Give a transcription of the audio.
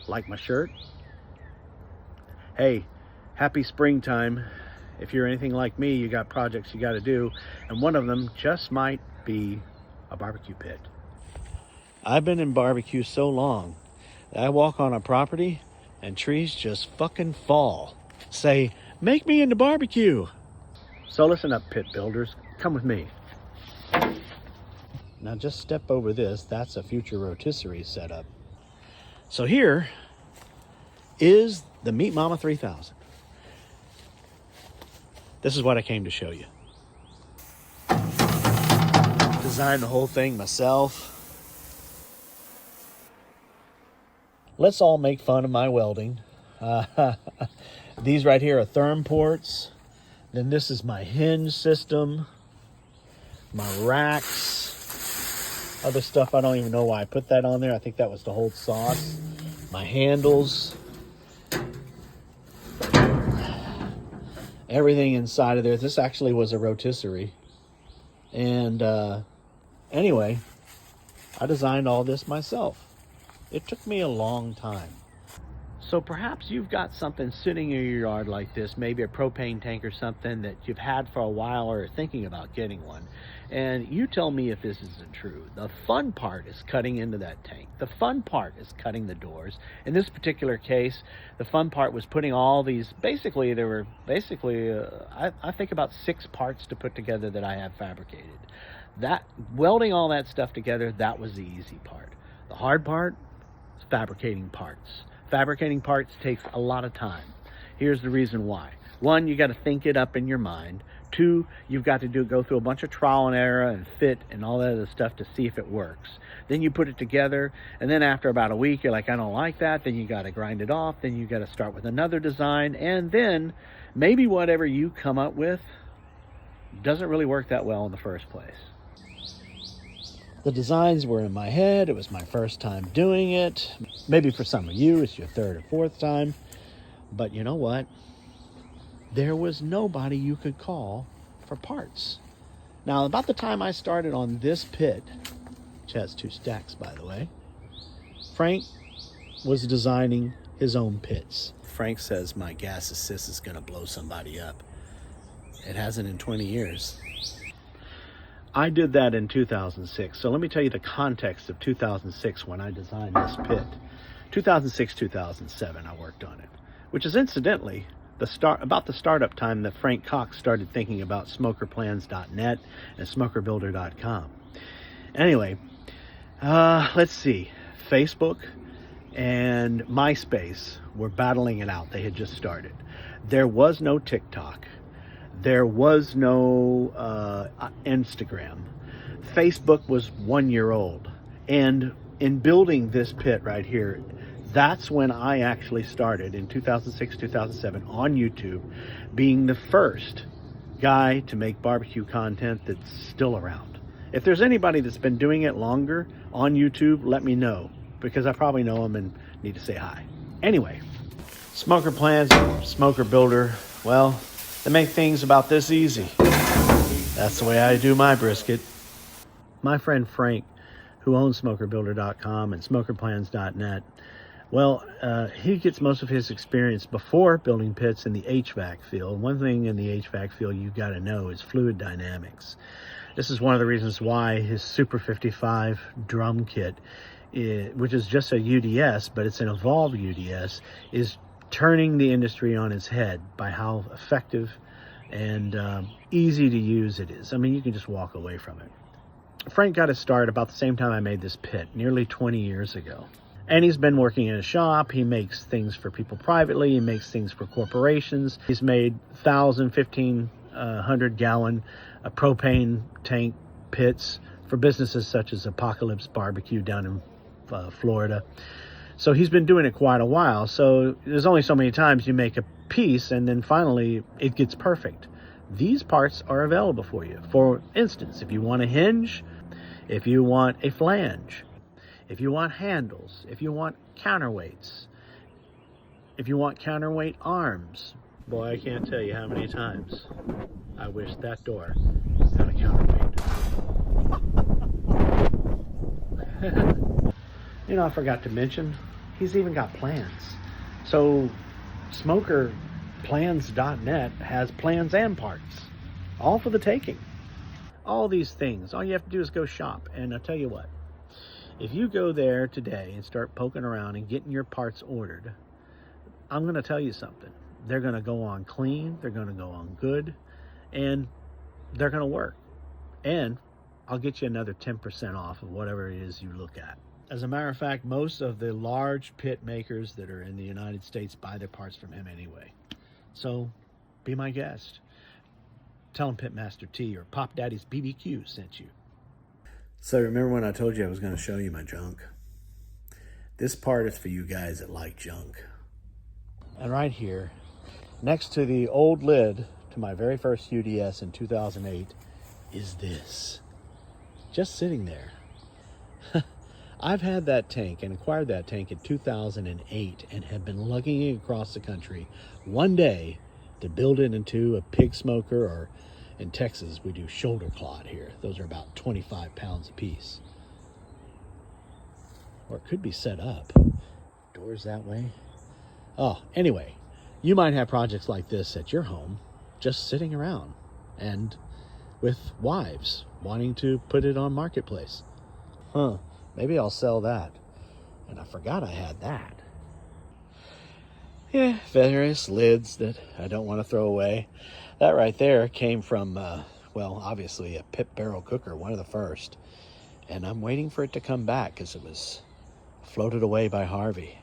Like my shirt? Hey, happy springtime. If you're anything like me, you got projects you got to do, and one of them just might be a barbecue pit. I've been in barbecue so long that I walk on a property and trees just fucking fall. Say, make me into barbecue. So listen up, pit builders. Come with me. Now just step over this. That's a future rotisserie setup. So here is the Meat Mama 3000. This is what I came to show you. Designed the whole thing myself. Let's all make fun of my welding. These right here are therm ports. Then this is my hinge system, my racks, other stuff. I don't even know why I put that on there. I think that was to hold sauce. My handles, everything inside of there. This actually was a rotisserie. And anyway, I designed all this myself. It took me a long time. So perhaps you've got something sitting in your yard like this, maybe a propane tank or something that you've had for a while or are thinking about getting one. And you tell me if this isn't true. The fun part is cutting into that tank. The fun part is cutting the doors. In this particular case, the fun part was putting all these, I think about 6 parts to put together that I have fabricated. That, welding all that stuff together, that was the easy part. The hard part is fabricating parts. Fabricating parts takes a lot of time. Here's the reason why. 1, you got to think it up in your mind. 2, you've got to go through a bunch of trial and error and fit and all that other stuff to see if it works. Then you put it together, and then after about a week, you're like, I don't like that. Then you got to grind it off. Then you got to start with another design, and then maybe whatever you come up with doesn't really work that well in the first place. The designs were in my head. It was my first time doing it. Maybe for some of you, it's your 3rd or 4th time. But you know what? There was nobody you could call for parts. Now, about the time I started on this pit, which has 2 stacks, by the way, Frank was designing his own pits. Frank says my gas assist is going to blow somebody up. It hasn't in 20 years. I did that in 2006. So let me tell you the context of 2006 when I designed this pit. 2006, 2007, I worked on it, which is incidentally about the startup time that Frank Cox started thinking about SmokerPlans.net and SmokerBuilder.com. Anyway, let's see. Facebook and MySpace were battling it out. They had just started. There was no TikTok. There was no Instagram. Facebook was 1 year old. And in building this pit right here, that's when I actually started in 2006, 2007 on YouTube, being the first guy to make barbecue content that's still around. If there's anybody that's been doing it longer on YouTube, let me know, because I probably know them and need to say hi. Anyway, SmokerPlans, SmokerBuilder, well, they make things about this easy. That's the way I do my brisket. My friend Frank, who owns SmokerBuilder.com and SmokerPlans.net, well, he gets most of his experience before building pits in the HVAC field. One thing in the HVAC field you've got to know is fluid dynamics. This is one of the reasons why his Super 55 drum kit, which is just a UDS, but it's an evolved UDS, is turning the industry on its head by how effective and easy to use it is. I mean, you can just walk away from it. Frank got his start about the same time I made this pit, nearly 20 years ago. And he's been working in a shop. He makes things for people privately. He makes things for corporations. He's made 1,000, 1,500 gallon propane tank pits for businesses such as Apocalypse Barbecue down in Florida. So he's been doing it quite a while. So there's only so many times you make a piece and then finally it gets perfect. These parts are available for you. For instance, if you want a hinge, if you want a flange, if you want handles, if you want counterweights, if you want counterweight arms. Boy, I can't tell you how many times I wish that door had a counterweight. You know, I forgot to mention, He's even got plans. So SmokerPlans.net has plans and parts, all for the taking. All these things, all you have to do is go shop. And I'll tell you what, if you go there today and start poking around and getting your parts ordered, I'm going to tell you something. They're going to go on clean, they're going to go on good, and they're going to work. And I'll get you another 10% off of whatever it is you look at. As a matter of fact, most of the large pit makers that are in the United States buy their parts from him anyway. So be my guest. Tell him Pitmaster T or POPDADDY'S sent you. So remember when I told you I was going to show you my junk? This part is for you guys that like junk. And right here, next to the old lid to my very first UDS in 2008, is this. Just sitting there. I've had that tank and acquired that tank in 2008 and have been lugging it across the country one day to build it into a pig smoker, or in Texas we do shoulder clod here. Those are about 25 pounds a piece. Or it could be set up. Doors that way. Oh, anyway, you might have projects like this at your home just sitting around and with wives wanting to put it on Marketplace. Maybe I'll sell that. And I forgot I had that. Yeah, various lids that I don't want to throw away. That right there came from, well, obviously a pit barrel cooker, one of the first. And I'm waiting for it to come back because it was floated away by Harvey.